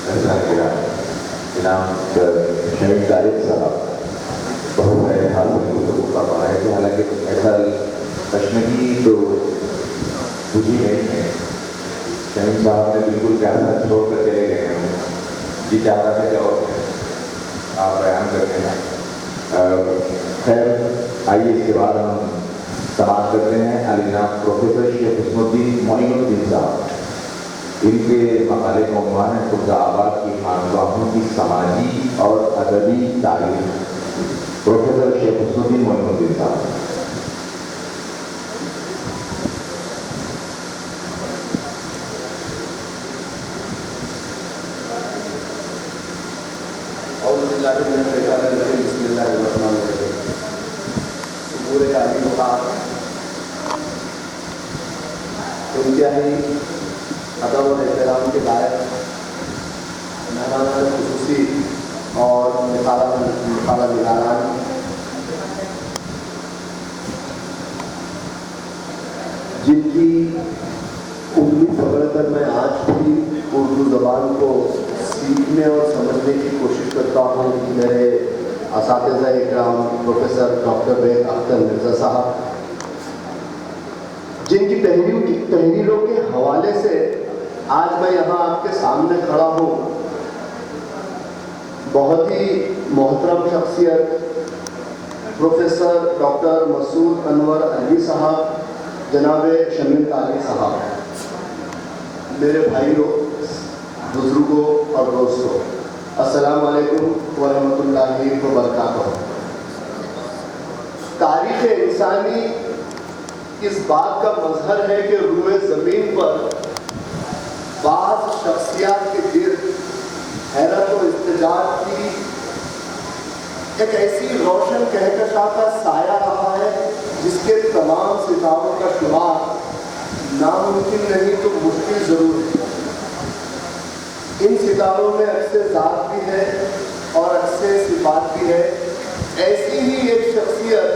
فیصلہ کیا جناب شمیم طارق صاحب بہت ہے حال میں گفتگو فرما رہے تھے. حالانکہ ایسا تشنگی تو بجھی نہیں ہے. شمیم صاحب نے بالکل پیاسا چھوڑ کر چلے گئے ہیں. جی چاہ رہا تھا کہ اور آپ بیان کرتے ہیں. خیر آئیے اس کے بعد ہم سماعت کرتے ہیں علی جناب پروفیسر شیخ حسن الدین معین الدین صاحب. ان کے مقالے کا عنوان ہے خرد آباد کی خانقاہوں کی سماجی اور ادبی تاریخ. پروفیسر شیخ حسن الدین معین الدین صاحب. بسم اللہ الرحمن الرحیم. عبور عالی مقام انتہائی ادب اور احترام کے لائق مہمان خصوصی اور مقالہ نگاران، جن کی انگلی پکڑ کر میں آج بھی اردو زبان کو سیکھنے اور سمجھنے کی کوشش کرتا ہوں. میرے اساتذہ اکرام پروفیسر ڈاکٹر وید اختر مرزا صاحب، جن کی تحریروں کے حوالے سے آج میں یہاں آپ کے سامنے کھڑا ہوں. بہت ہی محترم شخصیت پروفیسر ڈاکٹر مسعود انور علی صاحب، جناب شمیم طارق صاحب، میرے بھائیوں، بزرگوں اور دوستوں، السلام علیکم ورحمۃ اللہ وبرکاتہ. تاریخ انسانی اس بات کا مظہر ہے کہ روئے زمین پر بعض شخصیات کے گرد حیرت و احتجاج کی ایک ایسی روشن کہکشاں کا سایہ رہا ہے جس کے تمام ستاروں کا شمار ناممکن نہیں تو مشکل ضرور ہے. ان ستاروں میں عکس ذات بھی ہے اور عکس صفات بھی ہے. ایسی ہی ایک شخصیت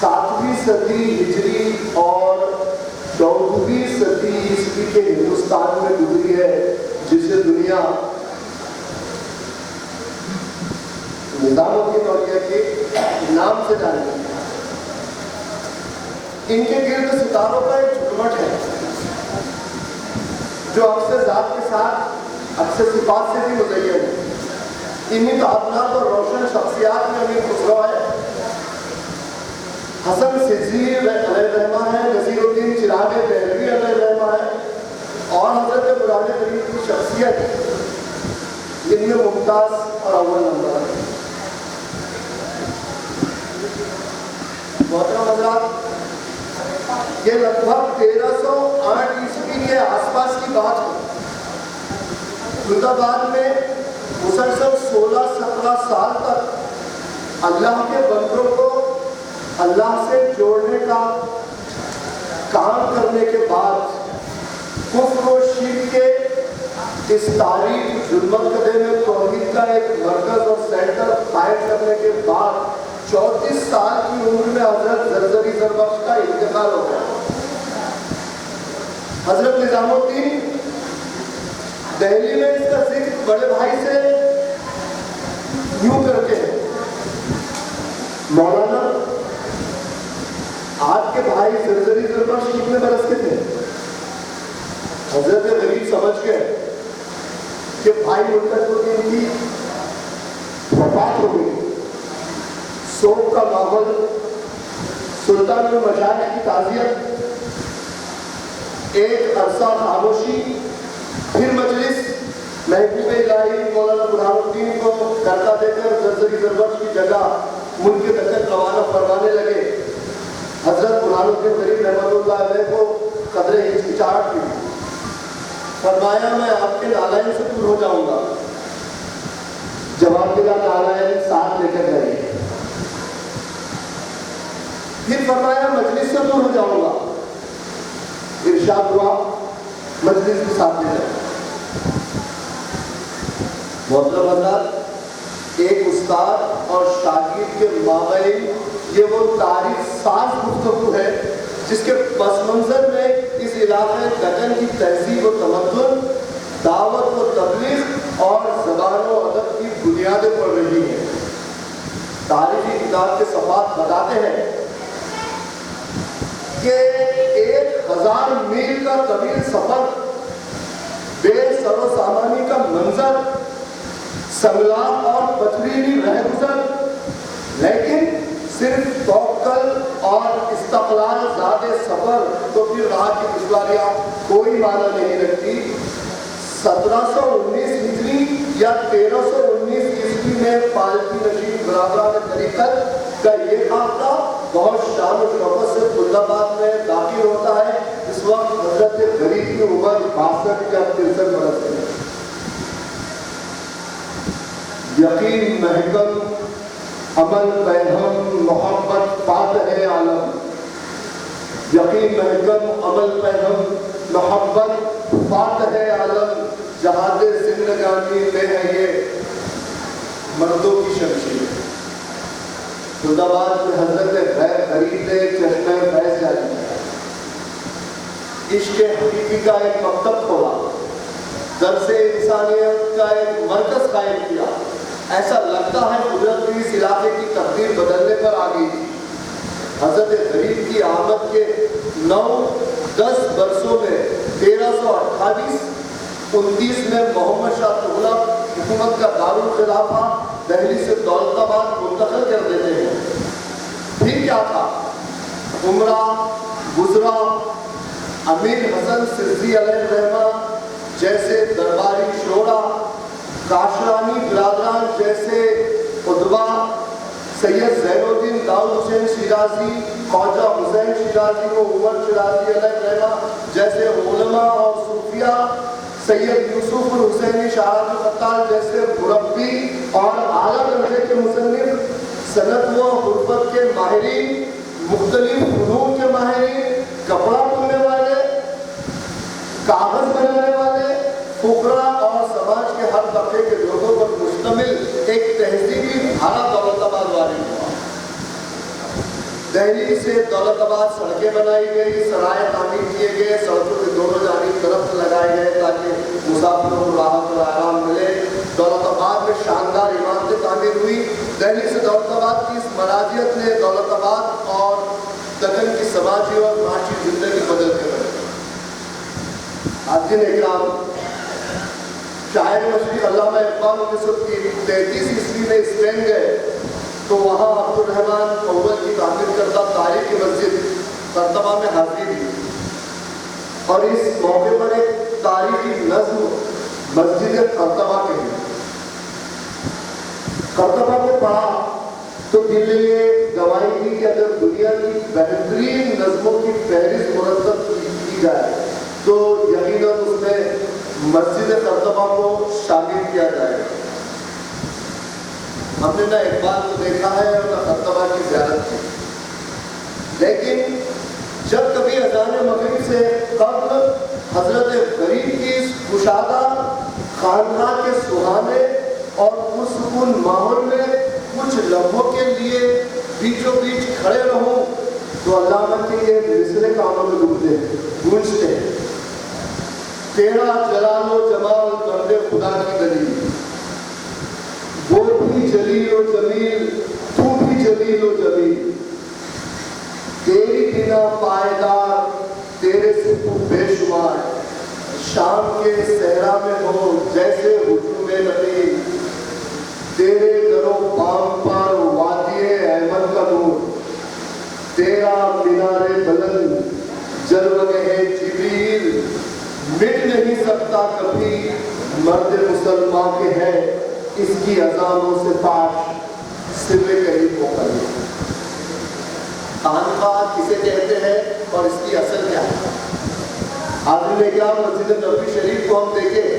7ویں صدی ہجری اور 14ویں صدی عیسوی کے ہندوستان میں گزری ہے، جسے دنیا نظام الدین اولیاء کے نام سے جانی جاتی ہے. ان کے گرد ستاروں کا ایک جھرمٹ ہے جو عکس ذات کے ساتھ عکس صفات سے بھی مزین ہے. انہی تعبناک اور روشن شخصیات میں امیر خسرو ہے، حسن سجزی علیہ الرحمہ ہے، نصیر الدین چراغ دہلوی علیہ الرحمہ ہے، اور حضرت قرآن کریم کی شخصیت جن میں ممتاز اور اول نمبر ہے. محترم حضرات، یہ لگ بھگ 1308 عیسوی کے آس پاس کی بات ہے. خرد آباد میں مسلسل 16-17 سال تک اللہ کے بندوں کو اللہ سے جوڑنے کا کام کرنے کے بعد کفر و شرک کے اس تاریخ ظلمت قدے میں توحید کا ایک مرکز اور سینٹر قائم کرنے کے بعد 34 سال کی عمر میں حضرت زرزری زربخش کا انتقال ہو گیا. حضرت نظام الدین دہلی میں اس کا ذکر بڑے بھائی سے یوں کرتے ہیں: مولانا آپ کے بھائی زرزری زربخش کتنے برس کے تھے؟ حضرت غریب سمجھ گئے کہ بھائی منتظر الدین کی وفات ہو گئی. سوگ کا ماحول، سلطان میں مشاہد کی تعزیت، ایک عرصہ خاموشی، پھر مجلس محبوب الہی مولانا برہان الدین کو کرتا دے کر زرزری زربخش کی جگہ ملک کے تک روانہ فرمانے لگے. حضرت برہان الدین غریب رحمۃ اللہ علیہ کو قدر ہچکچاہٹ ہوئی. فرمایا میں آپ کے نالائن سے دور ہو جاؤں گا. جواب ملا نالائن ساتھ لے کر جائیے. پھر فرمایا مجلس سے دور ہو جاؤں گا. ارشاد ہوا مجلس کے ساتھ لے جائیں. محترم حضرات، ایک استاد اور شاگرد کے مابین یہ وہ تاریخ ساز گفتگو ہے جس کے پس منظر میں اس علاقے دکن کی تہذیب و تمدن دعوت و تبلیغ اور زبان و ادب کی بنیادیں پڑ رہی ہیں۔ تاریخی کتاب کے صفحات بتاتے ہیں کہ 1000 میل کا طویل سفر، بے سر و سامانی کا منظر، سنگلاخ اور پتھریلی رہگزر، لیکن صرف توکل اور استقلال زاد سفر تو پھر راہ کی دشواریاں کوئی معنی نہیں رکھتی۔ 1719 ہجری یا 1319 عیسوی میں پالکی نشین برادران طریقت کا یہ خاکہ بہت شان و شوکت سے خلد آباد میں داخل ہوتا ہے۔ اس وقت حضرت غریب کی عمر 62 یا 63 برس ہے۔ یقین محکم عمل پیغم محبت فاتح عالم، یقین محکم عمل پیغم محبت فاتح عالم، جہاد زندگانی میں ہے یہ مردوں کی شمشیر۔ خلد آباد میں حضرت غریب نے چشمہ فیض جاری کیا، عشق حقیقی کا ایک مکتب کھولا، درس انسانیت کا ایک مرکز قائم کیا۔ ایسا لگتا ہے قدرت کی اس علاقے کی تقدیر بدلنے پر آ گئی تھی۔ حضرت غریب کی آمد کے 9-10 برسوں میں 1328-29 میں محمد شاہ تغلق حکومت کا دارالخلافہ دہلی سے دولت آباد منتقل کر دیتے ہیں۔ پھر کیا تھا؟ عمرہ گزرا امیر حسن سرزی علیہ الرحمہ جیسے درباری شورا، کاشرانی برادران جیسے ادبا، سید زین الدین داؤد حسین شیرازی، خواجہ حسین شیرازی و عمر شیرازی علیہ الرحمہ جیسے علماء اور صوفیہ، سید یوسف الحسینی شاہد الفتال جیسے مربی اور اعلیٰ درجے کے مصنف، صنعت و حرفت کے ماہرین، مختلف فنون کے ماہرین، کپڑا بننے والے، کاغذ بنانے والے، فقراء اور سماج کے ہر طبقے کے لوگوں پر مشتمل ایک تہذیبی دھارا دولت آباد والی ہوا۔ دہلی سے دولت آباد سڑکیں بنائی گئی، سرائے تعمیر کیے گئے، سڑکوں کے دونوں جانب درخت لگائے گئے تاکہ مسافروں کو راحت اور آرام ملے۔ دولت آباد میں شاندار عمارتیں تعمیر ہوئی۔ دہلی سے دولت آباد کی اس مراجعت نے دولت آباد اور دکن کی سماجی اور معاشی زندگی بدل کر رکھی۔ حاضرین اکرام، شاعر مشرق علامہ اقبال 1933 عیسوی میں اسپین گئے تو وہاں عبد الرحمن اول کی تعمیر کردہ تاریخی مسجد قرطبہ میں حاضری دی، اور اس موقع پر ایک تاریخی نظم مسجد قرطبہ کے لیے قرطبہ کو پڑھا تو دل نے یہ گواہی دی کہ اگر دنیا کی بہترین نظموں کی فہرست مرتب کی جائے تو یقیناً اس میں مسجد قرطبہ کو شامل کیا جائے گا۔ ہم نے نہ اقبال کو دیکھا ہے اور نہ قرطبہ کی زیارت کی، لیکن جب کبھی اذان مغرب سے قبل حضرت غریب کی اس کشادہ خانقاہ کے سہانے اور پرسکون ماحول میں کچھ لمحوں کے لیے بیچوں بیچ کھڑے رہوں تو علامہ کے یہ مصرے کانوں میں ڈوبتے ہیں، گونجتے ہیں۔ تیرا جلال و جمال مرد خدا کی دلیل، وہ بھی جلیل و جمیل، تو بھی جلیل و جمیل، تیری بنا پائیدار، تیرے سے تو بے شمار، شام کے صحرا میں ہو جیسے ہجوم نبی، تیرے درو بام پر وادی احمد کا نور، تیرا مینار بلند جلوہ جبریل، مٹ نہیں سکتا کبھی مرد مسلمان کے ہے اس کی اذانوں سے پاش سر قریب ہو کر۔ خانقاہ کسے کہتے ہیں اور اس کی اصل کیا ہے؟ حاضرین اکرام، مسجد نبوی شریف کو ہم دیکھیں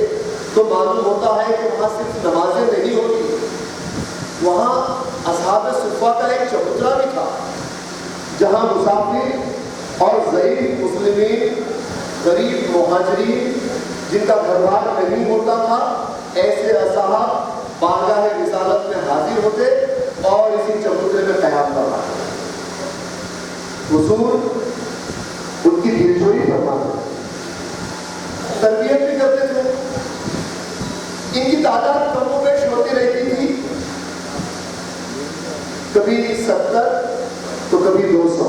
تو معلوم ہوتا ہے کہ وہاں صرف نمازیں نہیں ہوتی، وہاں اصحاب صفہ کا ایک چبوترا بھی تھا جہاں مسافر اور ضعیف مسلمین، غریب مہاجرین جن کا گھر بار نہیں ہوتا تھا، ایسے اصحاب بارگاہ رسالت میں حاضر ہوتے اور اسی چبوترے میں قیام کرواتے۔ حضور ان کی دلجوئی فرماتے، تربیت بھی کرتے تھے، ان کی تعداد کم و بیش ہوتی رہتی تھی، کبھی 70 تو کبھی 200۔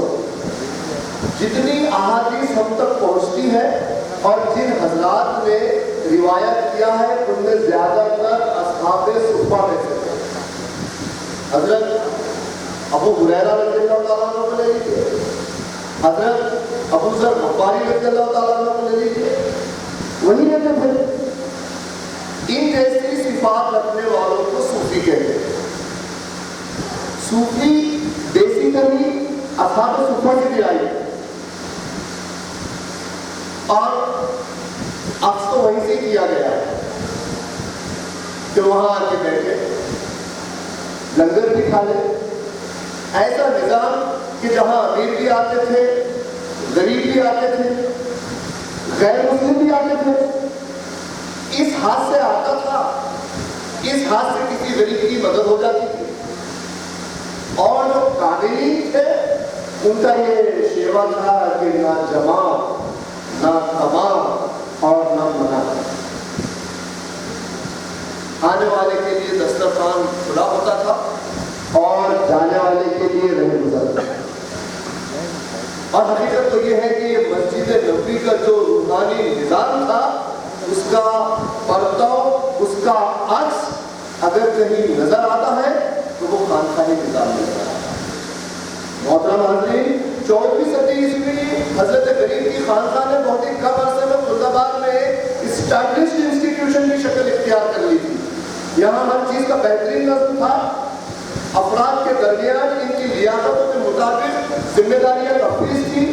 جتنی احادیث ہم تک پہنچتی ہے اور جن حضرات نے روایت کیا ہے ان میں زیادہ تر اصحاب صفہ میں سے تھے۔ حضرت ابو ہریرہ رضی اللہ تعالیٰ عنہ کو لے لیجیے، حضرت ابو ذر غفاری رضی اللہ تعالیٰ عنہ کو لے لیجیے، وہی رہتے تھے۔ ان جیسی صفات رکھنے والوں کو صوفی کہتے ہیں۔ صوفی بیسیکلی اصحاب صفہ سے بھی آئی اور عکس تو وہیں سے کیا گیا ہے کہ وہاں آ کے بیٹھے لنگر بھی کھا لے۔ ایسا نظام کہ جہاں امیر بھی آتے تھے، غریب بھی آتے تھے، غیر مسلم بھی آتے تھے، اس ہاتھ سے آتا تھا، اس ہاتھ سے کسی غریب کی مدد ہو جاتی تھی۔ اور جو قابلین تھے ان کا یہ شیوا تھا کہ نہ جمع نہ تمام اور نہ منع، آنے والے کے لیے دسترخوان کھلا ہوتا تھا اور جانے والے کے لیے رہ گزرتا تھا۔ اور حقیقت تو یہ ہے کہ یہ مسجد نبوی کا جو روحانی نظام تھا، اس کا پرتو، اس کا عکس اگر کہیں نظر آتا ہے تو وہ خانقاہی نظام نظر آتا ہے۔ محترم حاضرین، 14ویں صدی عیسوی حضرت غریب کی خانقاہ نے بہت ہی کم عرصے میں خلد آباد میں اسٹیبلشڈ انسٹیٹیوشن کی شکل اختیار کر لی تھی۔ یہاں ہر چیز کا بہترین نظم تھا، افراد کے درمیان ان کی لیاقتوں کے مطابق ذمہ داریاں تفویض تھی۔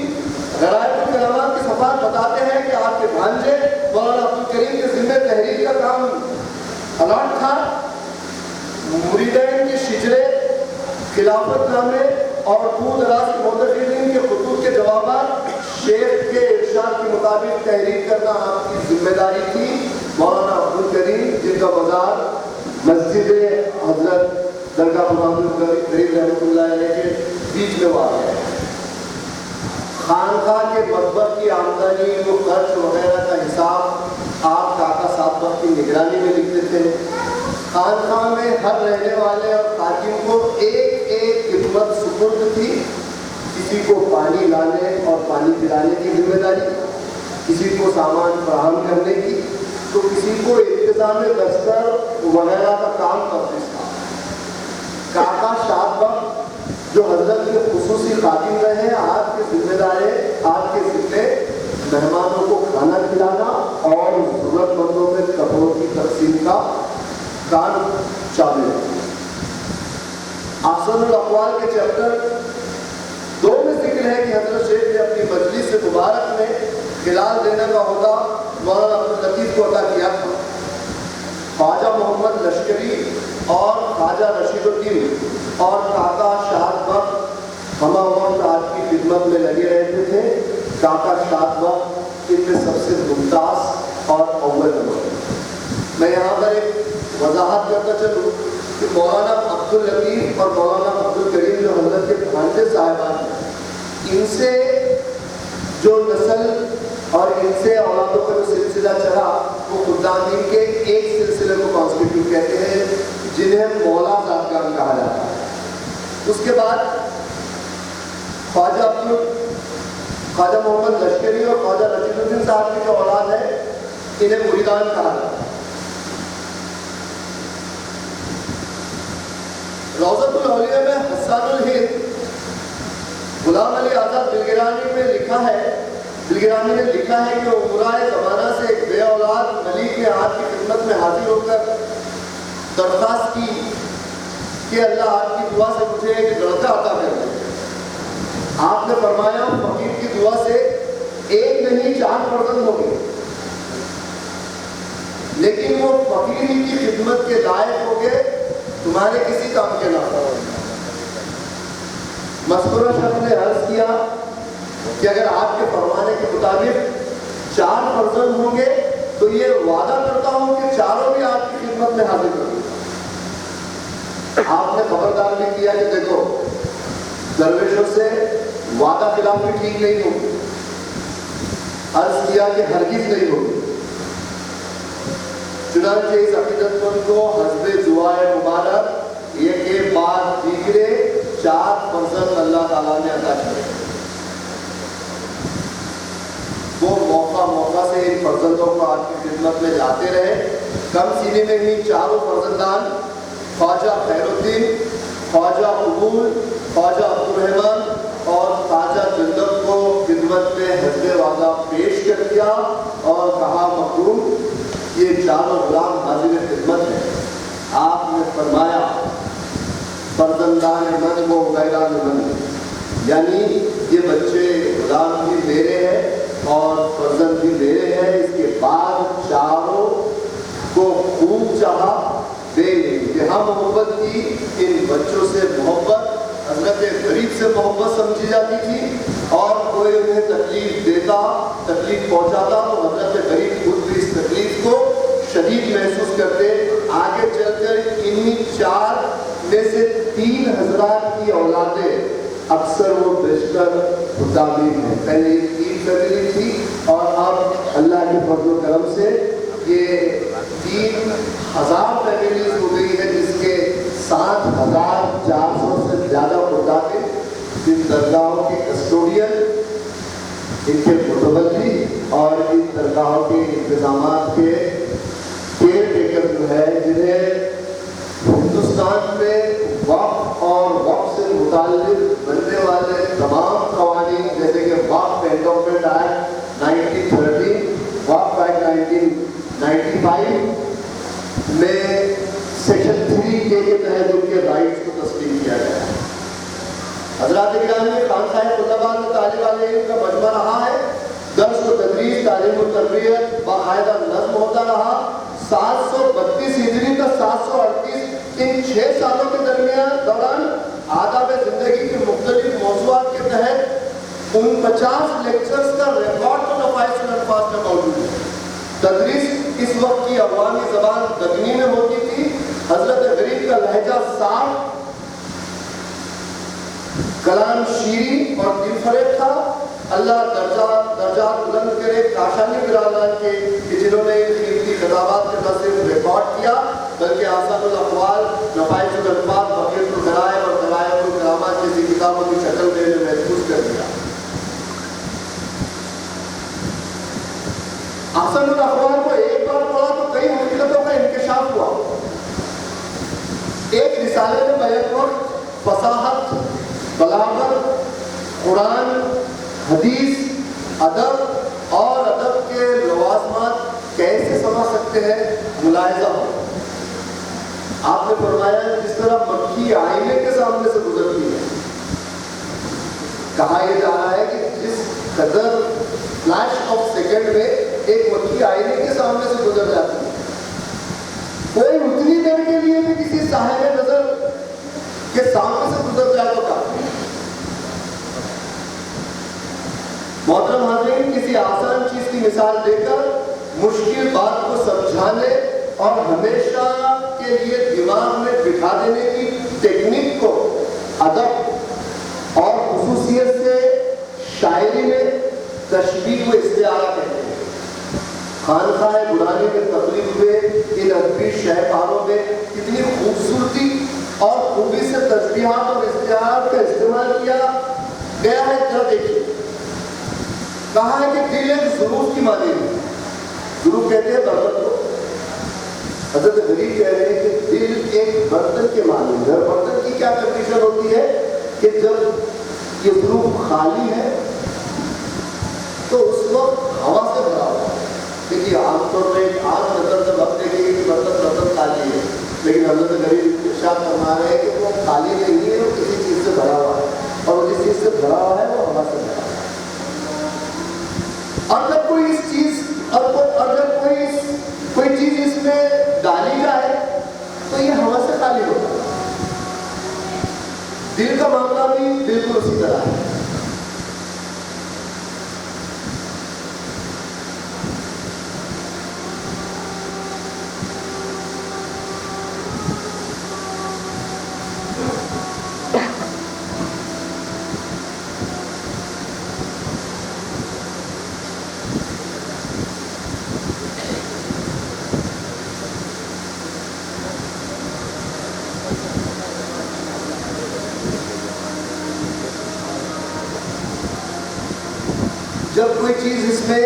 غرائب الکرامات کے صفحات بتاتے ہیں کہ آپ کے بھانجے مولانا عبدالکریم کے ذمہ تحریر کا کام الاٹ تھا۔ مریدین کے شجرے، خلافت نامے اور دور دراز کے محترمین کے خطوط کے جوابات شیخ کے ارشاد کے مطابق تحریر کرنا آپ کی ذمہ داری تھی۔ مولانا عبدالکریم جن کا مزار مسجد حضرت درگاہ غریب رحمۃ اللہ علیہ کے بیچ میں واقع ہے۔ خانقاہ کے مطبخ کی آمدنی، وہ خرچ وغیرہ کا حساب آپ کاکا صاحب وقت کی نگرانی میں لکھتے تھے۔ خانقاہ میں ہر رہنے والے اور خادم کو ایک ایک خدمت سپرد تھی۔ کسی کو پانی لانے اور پانی پلانے کی ذمہ داری، کسی کو سامان فراہم کرنے کی، تو کسی کو انتظام دستر وغیرہ کا کام کرتے تھا۔ کاکا شاد بخت جو حضرت کے خصوصی خادم رہے، آپ کے ذمہ دارے، آپ کے ذمے مہمانوں کو کھانا کھلانا اور ضرورت مندوں میں کپڑوں کی تقسیم کا کام شامل ہے۔ احسن الاقوال کے چیپٹر 2 میں ذکر ہے کہ حضرت شیخ نے اپنی مجلس مبارک میں خلال دینے کا عہدہ مولانا عبداللطیف کو عطا کیا تھا۔ خواجہ محمد لشکری اور خواجہ رشید الدین اور کاکا شاد بخت ہمہ وقت آپ کی خدمت میں لگے رہتے تھے۔ کاکا شاد بخت ان میں سب سے ممتاز اور اول نمبر۔ میں یہاں پر ایک وضاحت کرتا چلوں کہ مولانا عبداللطیف اور مولانا عبدالکریم جو حضرت کے بھانجے صاحبان ہیں، ان سے جو نسل اور ان سے اولادوں کا جو سلسلہ چلا وہ خدامین کے ایک سلسلے کو کانسٹیٹیوٹ کہتے ہیں، جنہیں مولا صاحبان کہا جاتا ہے۔ اس کے بعد خواجہ محمد لشکری اور خواجہ رشید الدین صاحب کی جو اولاد ہے، انہیں مریدان کہا جاتا ہے۔ روضۃ الاولیاء میں حسان الہند غلام علی آزاد بلگرانی میں لکھا ہے، بلگرانی نے لکھا ہے کہ امرائے زمانہ سے ایک بے اولاد ملیک نے آپ کی خدمت میں حاضر ہو کر درخواست کی کہ اللہ آپ کی دعا سے مجھے ایک لڑکا عطا کر دے۔ آپ نے فرمایا فقیر کی دعا سے ایک نہیں 4 فرزند ہوں گے، لیکن وہ فقیر ہی کی خدمت کے لائق ہو گئے، تمہارے کسی کام کے نہ ہو۔ مذکورہ شخص نے عرض کیا کہ اگر آپ کے فرمانے کے مطابق 4 فرزند ہوں گے تو یہ وعدہ کرتا ہوں کہ چاروں بھی آپ کی خدمت میں حاضر کروں۔ آپ نے خبردار بھی کیا کہ دیکھو درویشوں سے وعدہ خلافی ٹھیک نہیں ہوگی، عرض کیا کہ ہرگز نہیں ہوگی۔ چنانچہ اس عقیدت مند کو حسب دعائے مبارک یہ کے بعد دیگرے 4 فرزند اللہ تعالیٰ نے عطا کیے. وہ موقع سے ان فرزندوں کو آپ کی خدمت میں لاتے رہے. کم سینے میں ہی 4 فرزندان خواجہ خیر الدین، خواجہ قبول، خواجہ عبدالرحمن اور خواجہ جندب کو خدمت میں حسب وعدہ پیش کر دیا اور کہا مخدوم یہ 4 غلام حاضر خدمت ہے. آپ نے فرمایا فرزندان من و غیران من، یعنی یہ بچے غلام بھی میرے ہیں اور فرزند بھی میرے ہیں. اس کے بعد 4 کو خوب چاہا، بے انتہا محبت کی. ان بچوں سے محبت حضرت غریب سے محبت سمجھی جاتی تھی اور کوئی انہیں تکلیف دیتا، تکلیف پہنچاتا تو حضرت غریب خود بھی اس تکلیف کو شدید محسوس کرتے. آگے چل کر انہی 4 میں سے 3 حضرات کی اولادیں اکثر وہ بیشتر خدامی ہیں. پہلے یہ 3 فیملی تھی اور اب اللہ کے فضل و کرم سے یہ 3000 فیملیز ہو گئی ہے، جس کے 7400 سے زیادہ خدامی، ان درگاہوں کے کسٹوڈین، ان کے متولی اور ان درگاہوں کے انتظامات کے کیئر ٹیکر جو ہے، جنہیں ہندوستان میں وقف اور وقف سے متعلق بننے والے تمام قوانین جیسے کہ وقف اینڈومنٹ ایکٹ 1913، وقف ایکٹ 1995 میں سیکشن 3 کے تحت ان کے رائٹس کو تسلیم کیا گیا ہے. حضرات گرامی، خانقاہ خلدآباد میں طالب علم کا مجمع رہا ہے. درس و تدریس، تعلیم و تربیت باقاعدہ نظم ہوتا رہا. 732 ہجری کا 738 ان 6 سالوں کے دوران آداب زندگی کے مختلف موضوعات کے تحت 49 لیکچرز کا ریکارڈ تو نفائس الالفاظ میں موجود ہے. تدریس اس وقت کی عوامی زبان دگنی میں ہوتی تھی. حضرت غریب کا لہجہ صاف، کلام شیریں اور دل فریب تھا. اللہ درجات بلند کرے کاشانی برادران کے کہ جنہوں نے قیمتی خطابات کے نہ صرف ریکارڈ کیا بلکہ آسان الاقوال، نفائس الالفاظ، بقیت الغرائب اور غرائب الکرامات جیسی کتابوں کی شکل میں محفوظ کر دیا. آسان الاقوال کو ایک بار پڑھا تو کئی مشکلاتوں کا انکشاف ہوا. ایک رسالے میں بیان وقت، فصاحت، بلاغت، قرآن، حدیث، ادب اور ادب کے لوازمات کیسے سمجھ سکتے ہیں ملاحظہ ہو. آپ نے فرمایا جس طرح مکھی آئینے کے سامنے سے گزرتی ہے. کہا یہ جا رہا ہے کہ جس قدر فلیش آف سیکنڈ میں ایک مکھی آئینے کے سامنے سے گزر جاتی ہے، کوئی اتنی دیر کے لیے بھی کسی صاحب نظر کے سامنے سے گزر جائے تو کافی. محترم حاضرین، کسی آسان چیز کی مثال دے کر مشکل بات کو سمجھانے اور ہمیشہ کے لیے دماغ میں بٹھا دینے کی ٹیکنیک کو ادب اور خصوصیت سے شاعری میں تشبیہ و استعارہ کہتے ہیں. خانقاہ گرانی میں تقریب ہوئے ان ادبی شہکاروں میں کتنی خوبصورتی اور خوبی سے تشبیہات اور استعارات کا استعمال کیا گیا ہے. ذرا دیکھیے، کہا ہے کہ دل ایک ظروف کی مانند ہے. ظروف کہتے ہیں برتن کو. حضرت غریب کہہ رہے ہیں کہ دل ایک برتن کے مانند ہے. برتن کی کیا کنڈیشن ہوتی ہے کہ جب یہ ظروف خالی ہے تو اس وقت ہوا سے بھرا ہوا ہے. دیکھیے عام طور پہ ایک عام نظر جب ہم دیکھیں گے کہ برتن خالی ہے، لیکن حضرت غریب ارشاد فرما رہے ہیں کہ وہ خالی نہیں ہے، وہ کسی چیز سے بھرا ہوا ہے اور جس چیز سے بھرا ہوا ہے وہ ہوا سے بھرا ہوا ہے. اور جب کوئی اس چیز اور جب کوئی چیز اس میں ڈالی جائے تو یہ ہوا سے خالی ہوتا ہے. دل کا معاملہ بھی بالکل اسی طرح ہے. جب کوئی چیز اس میں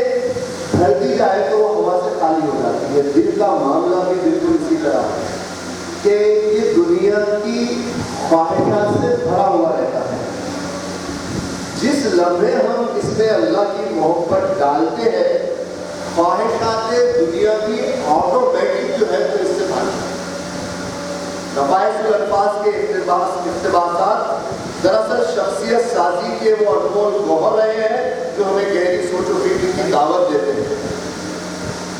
بھر دی جائے تو وہ ہوا سے خالی ہو جاتی ہے. دل کا معاملہ بھی بالکل اسی طرح ہے کہ یہ دنیا کی خواہشات سے بھرا ہوا رہتا ہے. جس لمحے ہم اس میں اللہ کی محبت ڈالتے ہیں خواہشات دنیا کی آٹومیٹک جو ہے تو اس سے بھاگتی ہے. نفائس الالفاظ کے اقتباسات دراصل شخصیت سازی کے وہ انمول گوہر رہے ہیں جو ہمیں گہری سوچ و فکر کی دعوت دیتے ہیں.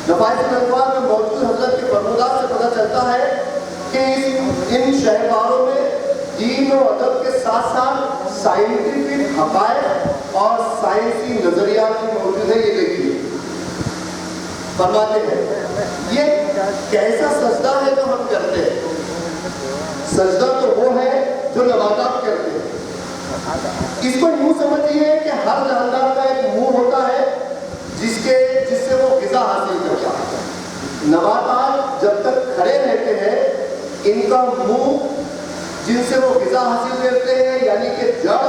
نفائس الالفاظ میں موجود حضرت کے فرمودات سے پتہ چلتا ہے کہ ان شہباروں میں دین و ادب کے ساتھ ساتھ سائنٹیفک حقائق اور سائنسی نظریات بھی موجود ہیں. یہ دیکھیے فرماتے ہیں یہ کیسا سجدہ ہے جو ہم کرتے ہیں. سجدہ تو وہ ہے جو نباتات کرتے ہیں. اس کو یوں سمجھیے کہ ہر جاندار کا ایک منہ ہوتا ہے جس سے وہ غذا حاصل کرتا ہے. نباتات جب تک کھڑے رہتے ہیں ان کا منہ جن سے وہ غذا حاصل کرتے ہیں یعنی کہ جڑ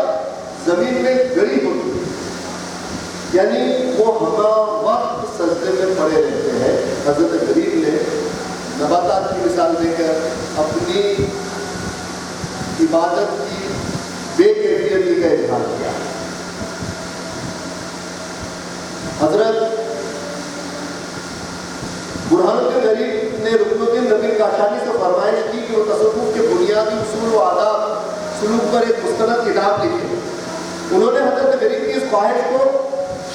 زمین میں گڑی ہوتی ہے یعنی وہ ہمہ وقت سجدے میں پڑے رہتے ہیں. حضرت غریب نے نباتات کی مثال دے کر اپنی عبادت کی بے کیفیتی کا اظہار کیا. حضرت برہان الدین غریب نے رکن الدین نبیل کاشانی سے فرمائش کی کہ وہ تصوف کے بنیادی اصول و آداب سلوک پر ایک مستند کتاب لکھی. انہوں نے حضرت غریب کی اس خواہش کو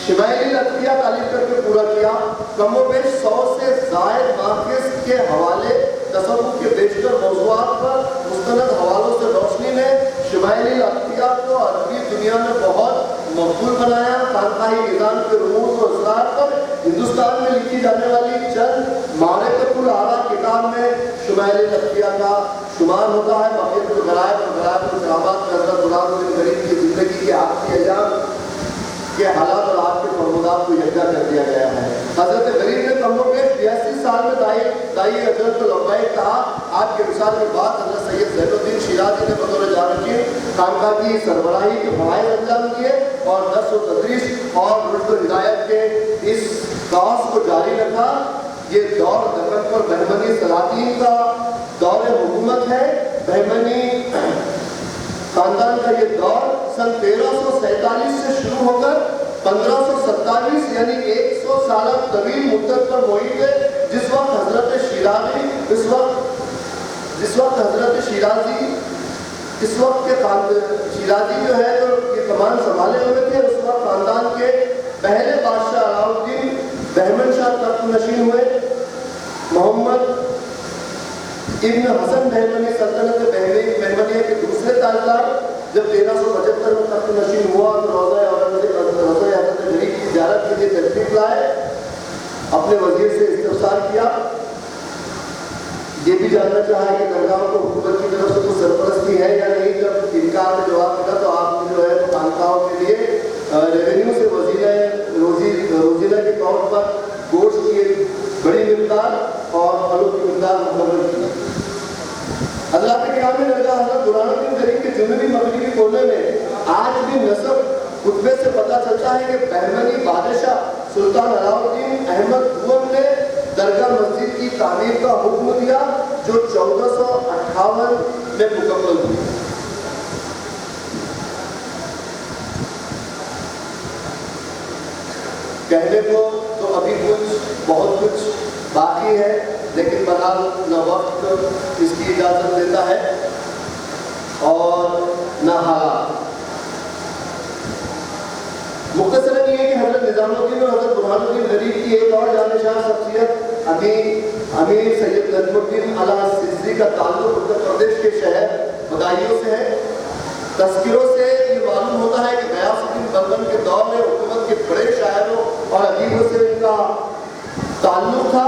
شمائل الادویہ تعلیم کر کے پورا کیا. کم و بیش 100 سے زائد ماخذ کے حوالے تصوف کے بیشتر موضوعات پر مستند حوالوں سے روشنی نے شمائل الادویہ کو عربی دنیا میں بہت مقبول بنایا. خانقاہی نظام کے رموز و اسرار پر ہندوستان میں لکھی جانے والی چند معرفت الآراء کتاب میں شمائل الادویہ کا شمار ہوتا ہے. بقیت الغرائب اور غرائب الکرامات میں حضرت برہان الدین غریب کی زندگی کے آخری ایام کے حالات اور آپ کے فرمودات کو یکجا کر دیا گیا ہے. حضرت غریب نے کم و بیش 82 سال میں دائی حضرت کو لبیک کہا. آپ کے وصال کے بعد حضرت سید زین الدین شیرازی نے بطور جانشین خانقاہ کی سربراہی کے فرائض انجام دیے اور درس و تدریس اور رشد و ہدایت کے اس کاس کو جاری رکھا. یہ دور دکن پر بہمنی سلاطین کا دور حکومت ہے. بہمنی خاندان کا یہ دور سن 1347 سے شروع ہو کر 1527 یعنی 100 سالہ طویل مدت پر محیط ہے. جس وقت حضرت شیرازی اس وقت کے شیرازی جو ہے تو یہ کمان سنبھالے ہوئے تھے. اس وقت خاندان کے پہلے بادشاہ علاؤالدین بہمن شاہ تخت نشین ہوئے. محمد ابن حسن بہمنی سلطنت بہمنیہ کے دوسرے تاجدار جب 1375 میں تخت نشین ہوا تو روضہ حضرت غریب کی زیارت کے لیے تشریف لائے. اپنے وزیر سے استفسار کیا. یہ بھی جاننا چاہا کہ درگاہوں کو حکومت کی طرف سے کچھ سرپرستی ہے یا نہیں. جب انکار میں جواب ملا تو آپ نے جو ہے خانقاہوں کے لیے ریونیو سے روزینہ کے طور پر گوشت کی ایک بڑی مقدار اور پھلوں کی مقدار مقرر کی. حضرات کرام نے درگاہ حضرت برہان الدین غریب کے جنوبی مغربی کونے میں آج بھی نسب خطبے سے پتہ چلتا ہے کہ بہمنی بادشاہ سلطان علاؤالدین احمد دوم نے درگاہ مسجد کی تعمیر کا حکم دیا جو 1458 میں مکمل ہوئی. کہنے کو تو ابھی بہت کچھ باقی ہے لیکن بہرحال نہ وقت اس کی اجازت دیتا ہے اور نہ حالات. مختصراً یہ کہ حضرت نظام الدین اور حضرت برہان الدین غریب کی ایک اور جانشان شخصیت امیر سید نجم الدین علی سجزی کا تعلق اتر پردیش کے شہر بدایوں سے ہے. تذکروں سے یہ معلوم ہوتا ہے کہ غیاث الدین بلبن کے دور میں حکومت کے بڑے شاعروں اور ادیبوں سے ان کا تعلق تھا.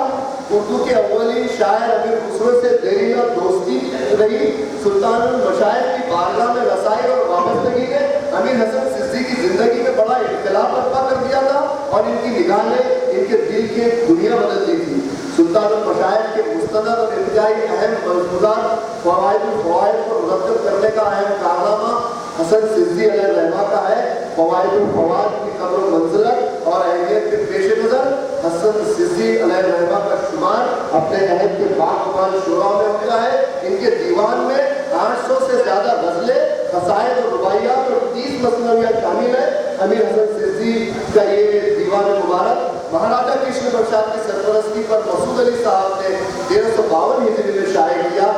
اردو کے اولین شاعر امیر خسرو سے دیرینہ دوستی رہی. سلطان المشائخ کی بارگاہ میں رسائی اور وابستگی نے امیر حسن سجزی کی زندگی میں بڑا اختلاف برپا کر دیا تھا اور ان کی نگاہ نے ان کے دل کی دنیا بدل دی تھی. سلطان المشائخ کے مستند اور انتہائی اہم ملفوظات فوائد الفوائد کو مرتب کرنے کا اہم کارنامہ حسن سندھی علیہ الرحمہ کا ہے. فوائد الفواد کی قدر و منزلت اور اہمیت کے پیش نظر حسن سندھی علیہ الرحمہ کا شمار اپنے عہد کے باکمال شعراء میں ہوتا ہے. ان کے دیوان میں 800 سے زیادہ غزلیں، قصائد اور رباعیات اور 30 مثنویات شامل ہیں. امیر حسن سندھی کا یہ دیوان مبارک مہاراجا کرشن پرساد کی سرپرستی پر مسعود علی صاحب نے 1352 ہجری میں شائع کیا.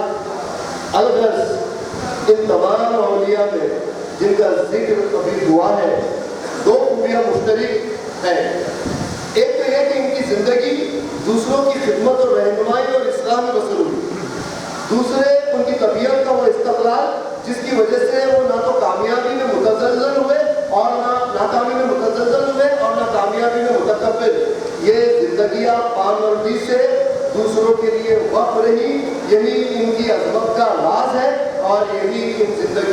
الغرض ان تمام اولیاء میں جن کا ذکر ابھی ہوا ہے 2 خوبیاں مشترک ہیں. ایک تو یہ کہ ان کی زندگی دوسروں کی خدمت اور رہنمائی اور اصلاح میں بسر ہوئی. دوسرے ان کی طبیعت کا وہ استقلال جس کی وجہ سے وہ نہ تو کامیابی میں متزلزل ہوئے اور نہ ناکامی میں متزلزل ہوئے اور نہ کامیابی میں متکبر. یہ زندگیاں پامردی سے دوسروں کے لیے وقف رہی. یہی ان کی عظمت کا راز ہے اور یہی ان زندگی